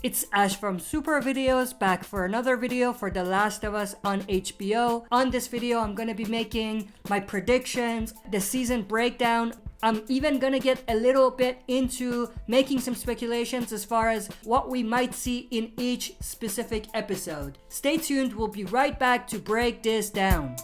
It's Ash from Super Videos, back for another video for The Last of Us on HBO. On this video, I'm going to be making my predictions, the season breakdown. I'm even going to get a little bit into making some speculations as far as what we might see in each specific episode. Stay tuned, we'll be right back to break this down.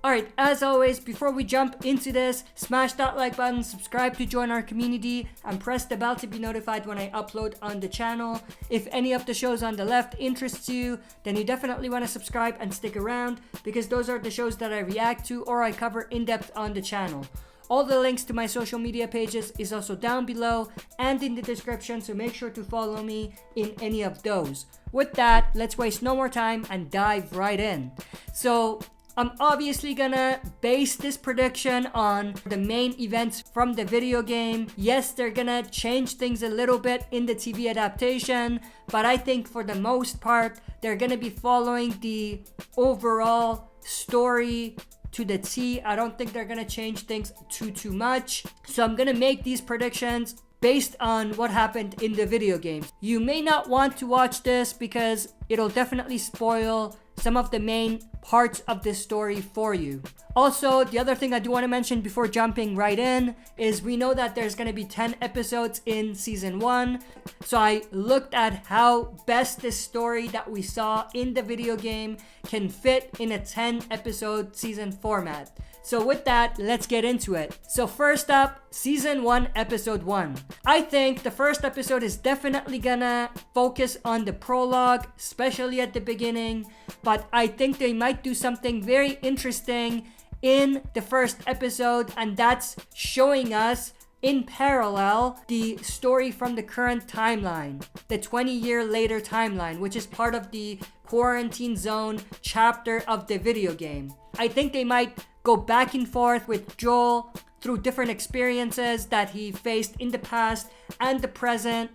Alright, as always, before we jump into this, smash that like button, subscribe to join our community, and press the bell to be notified when I upload on the channel. If any of the shows on the left interests you, then you definitely want to subscribe and stick around, because those are the shows that I react to or I cover in depth on the channel. All the links to my social media pages is also down below and in the description, so make sure to follow me in any of those. With that, let's waste no more time and dive right in. So, I'm obviously gonna base this prediction on the main events from the video game. Yes, they're gonna change things a little bit in the TV adaptation, but I think for the most part, they're gonna be following the overall story to the T. I don't think they're gonna change things too much. So I'm gonna make these predictions based on what happened in the video games. You may not want to watch this because it'll definitely spoil some of the main parts of this story for you. Also, the other thing I do want to mention before jumping right in is we know that there's going to be 10 episodes in season 1. So I looked at how best this story that we saw in the video game can fit in a 10 episode season format. So with that, let's get into it. So first up, season 1, episode 1. I think the first episode is definitely gonna focus on the prologue, especially at the beginning, but I think they might do something very interesting in the first episode, and that's showing us in parallel the story from the current timeline, the 20-year later timeline, which is part of the quarantine zone chapter of the video game. I think they might go back and forth with Joel through different experiences that he faced in the past and the present,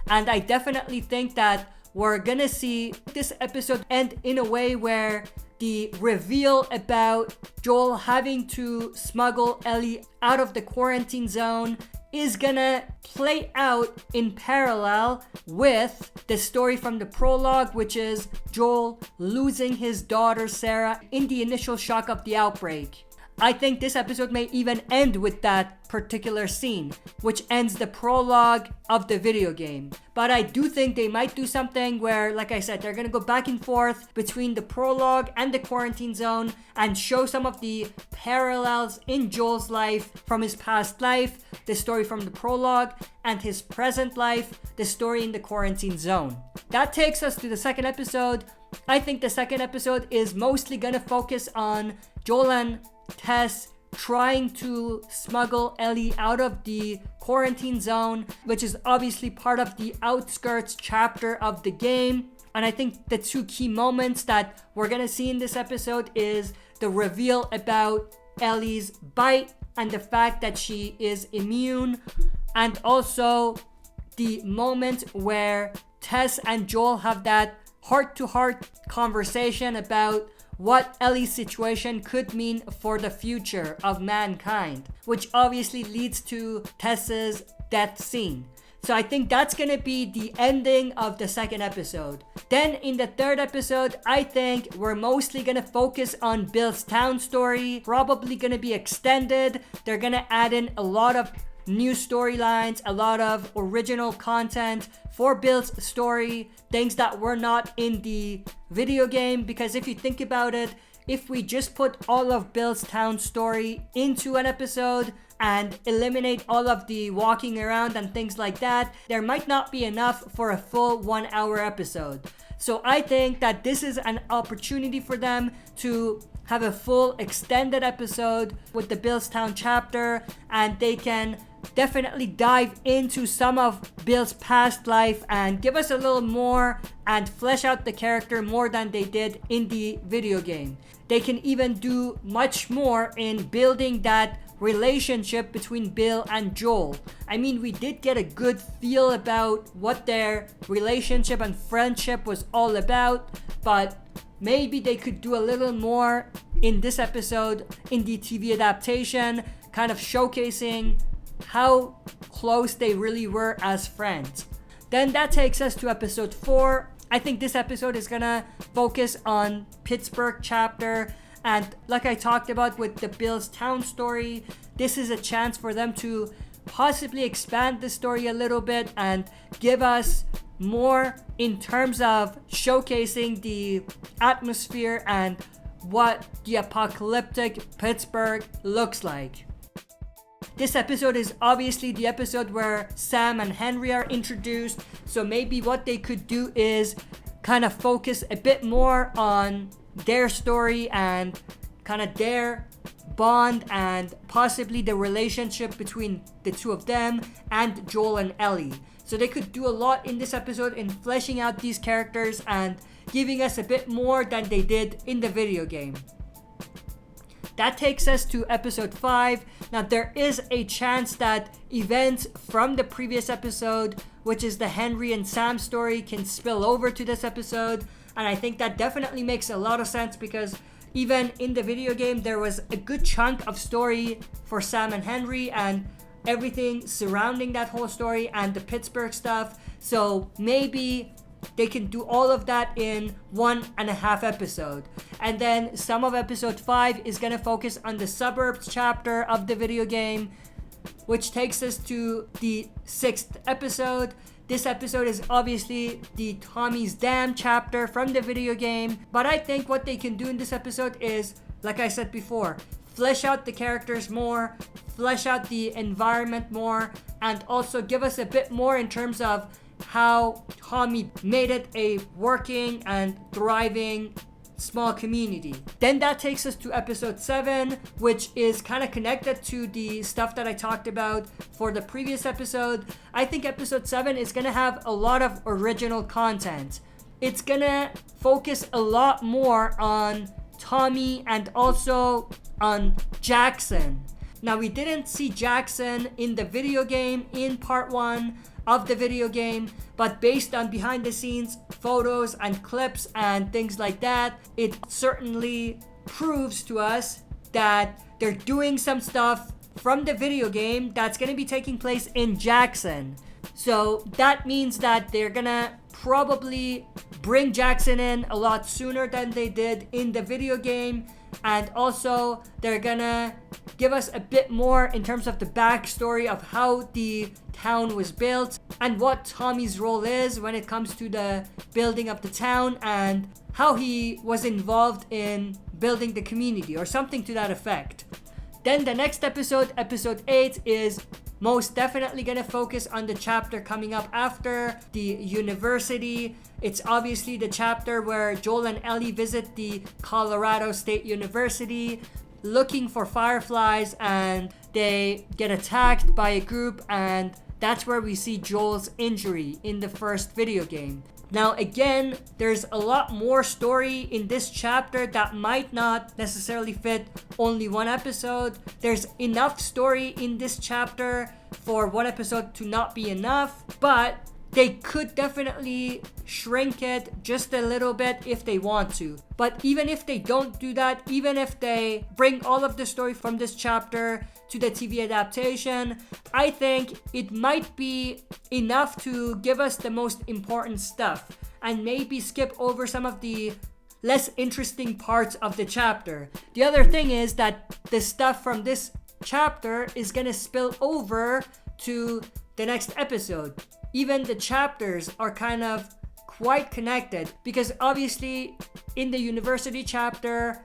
and I definitely think that we're gonna see this episode end in a way where the reveal about Joel having to smuggle Ellie out of the quarantine zone is gonna play out in parallel with the story from the prologue, which is Joel losing his daughter Sarah in the initial shock of the outbreak. I think this episode may even end with that particular scene, which ends the prologue of the video game. But I do think they might do something where, like I said, they're gonna go back and forth between the prologue and the quarantine zone and show some of the parallels in Joel's life from his past life, the story from the prologue, and his present life, the story in the quarantine zone. That takes us to the second episode. I think the second episode is mostly gonna focus on Joel and Tess trying to smuggle Ellie out of the quarantine zone, which is obviously part of the outskirts chapter of the game. And I think the two key moments that we're gonna see in this episode is the reveal about Ellie's bite and the fact that she is immune, and also the moment where Tess and Joel have that heart-to-heart conversation about what Ellie's situation could mean for the future of mankind, which obviously leads to Tess's death scene. So I think that's gonna be the ending of the second episode. Then in the third episode, I think we're mostly gonna focus on Bill's town story, probably gonna be extended. They're gonna add in a lot of new storylines, a lot of original content for Bill's story, things that were not in the video game, because if you think about it, if we just put all of Bill's town story into an episode and eliminate all of the walking around and things like that, there might not be enough for a full 1 hour episode. So I think that this is an opportunity for them to have a full extended episode with the Billstown chapter, and they can definitely dive into some of Bill's past life and give us a little more and flesh out the character more than they did in the video game. They can even do much more in building that relationship between Bill and Joel. I mean, we did get a good feel about what their relationship and friendship was all about, but maybe they could do a little more in this episode, in the TV adaptation, kind of showcasing how close they really were as friends. Then that takes us to episode 4. I think this episode is gonna focus on Pittsburgh chapter, and like I talked about with the Bill's Town story, this is a chance for them to possibly expand the story a little bit and give us more in terms of showcasing the atmosphere and what the apocalyptic Pittsburgh looks like. This episode is obviously the episode where Sam and Henry are introduced, so maybe what they could do is kind of focus a bit more on their story and kind of their bond and possibly the relationship between the two of them and Joel and Ellie. So they could do a lot in this episode in fleshing out these characters and giving us a bit more than they did in the video game. That takes us to episode 5. Now there is a chance that events from the previous episode, which is the Henry and Sam story, can spill over to this episode. And I think that definitely makes a lot of sense because even in the video game, there was a good chunk of story for Sam and Henry and everything surrounding that whole story and the Pittsburgh stuff. So maybe they can do all of that in 1.5 episode. And then some of episode 5 is going to focus on the suburbs chapter of the video game, which takes us to the 6th episode. This episode is obviously the Tommy's Dam chapter from the video game, but I think what they can do in this episode is, like I said before, flesh out the characters more, flesh out the environment more, and also give us a bit more in terms of how Tommy made it a working and thriving small community. Then that takes us to episode 7, which is kind of connected to the stuff that I talked about for the previous episode. I think episode 7 is going to have a lot of original content. It's going to focus a lot more on Tommy and also on Jackson. Now, we didn't see Jackson in the video game in part 1 of the video game, but based on behind the scenes photos and clips and things like that, it certainly proves to us that they're doing some stuff from the video game that's going to be taking place in Jackson. So that means that they're gonna probably bring Jackson in a lot sooner than they did in the video game, and also they're gonna give us a bit more in terms of the backstory of how the town was built and what Tommy's role is when it comes to the building of the town and how he was involved in building the community or something to that effect. Then the next episode, episode 8, is most definitely gonna focus on the chapter coming up after the university. It's obviously the chapter where Joel and Ellie visit the Colorado State University looking for fireflies, and they get attacked by a group, and that's where we see Joel's injury in the first video game. Now again, there's a lot more story in this chapter that might not necessarily fit only one episode. There's enough story in this chapter for one episode to not be enough, but they could definitely shrink it just a little bit if they want to. But even if they don't do that, even if they bring all of the story from this chapter to the TV adaptation, I think it might be enough to give us the most important stuff and maybe skip over some of the less interesting parts of the chapter. The other thing is that the stuff from this chapter is gonna spill over to the next episode. Even the chapters are kind of quite connected because obviously in the university chapter,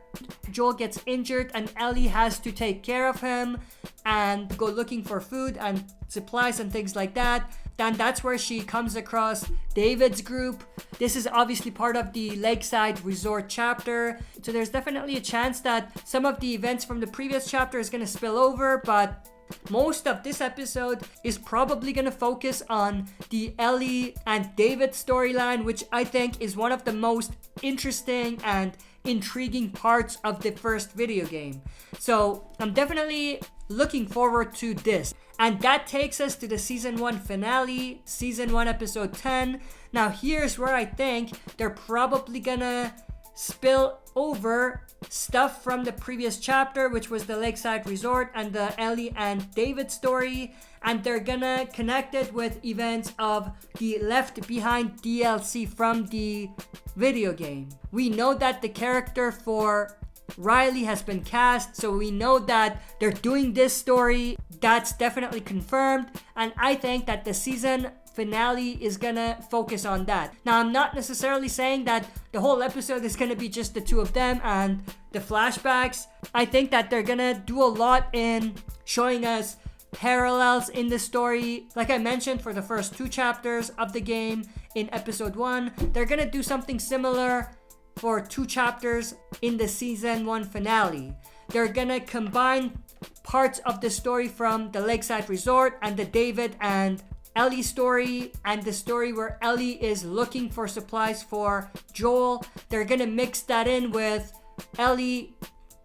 Joel gets injured and Ellie has to take care of him and go looking for food and supplies and things like that. Then that's where she comes across David's group. This is obviously part of the Lakeside Resort chapter. So there's definitely a chance that some of the events from the previous chapter is going to spill over, but Most of this episode is probably going to focus on the Ellie and David storyline, which I think is one of the most interesting and intriguing parts of the first video game. So I'm definitely looking forward to this. And that takes us to the season 1 finale, season 1 episode 10. Now here's where I think they're probably gonna spill over stuff from the previous chapter, which was the Lakeside Resort and the Ellie and David story, and they're gonna connect it with events of the Left Behind DLC from the video game. We know that the character for Riley has been cast, so we know that they're doing this story. That's definitely confirmed, and I think that the season finale is gonna focus on that. Now, I'm not necessarily saying that the whole episode is gonna be just the two of them and the flashbacks. I think that they're gonna do a lot in showing us parallels in the story. Like I mentioned, for the first 2 chapters of the game in episode 1, they're gonna do something similar for 2 chapters in the season 1 finale. They're gonna combine parts of the story from the Lakeside Resort and the David and Ellie story and the story where Ellie is looking for supplies for Joel. They're gonna mix that in with Ellie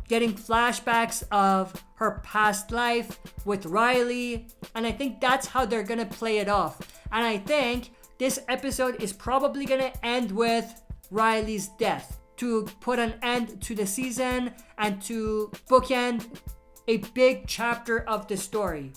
getting flashbacks of her past life with Riley, and I think that's how they're gonna play it off. And I think this episode is probably gonna end with Riley's death to put an end to the season and to bookend a big chapter of the story.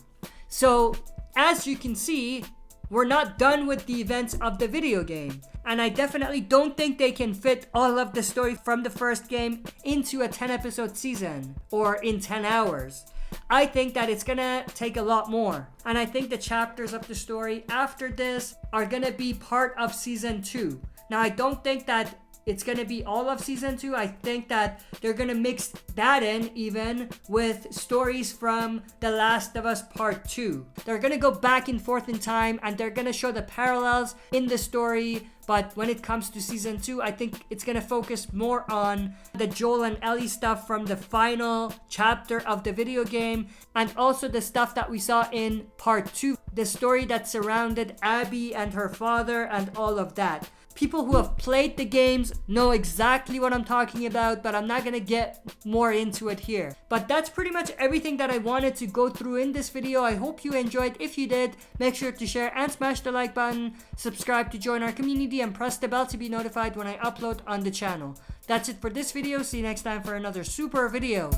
So as you can see, we're not done with the events of the video game, and I definitely don't think they can fit all of the story from the first game into a 10 episode season or in 10 hours. I think that it's gonna take a lot more, and I think the chapters of the story after this are gonna be part of season 2. Now, I don't think that it's gonna be all of season 2. I think that they're gonna mix that in even with stories from The Last of Us Part 2. They're gonna go back and forth in time, and they're gonna show the parallels in the story. But when it comes to season 2, I think it's gonna focus more on the Joel and Ellie stuff from the final chapter of the video game, and also the stuff that we saw in part 2, the story that surrounded Abby and her father and all of that. People who have played the games know exactly what I'm talking about, but I'm not gonna get more into it here. But that's pretty much everything that I wanted to go through in this video. I hope you enjoyed. If you did, make sure to share and smash the like button, subscribe to join our community, and press the bell to be notified when I upload on the channel. That's it for this video. See you next time for another super video.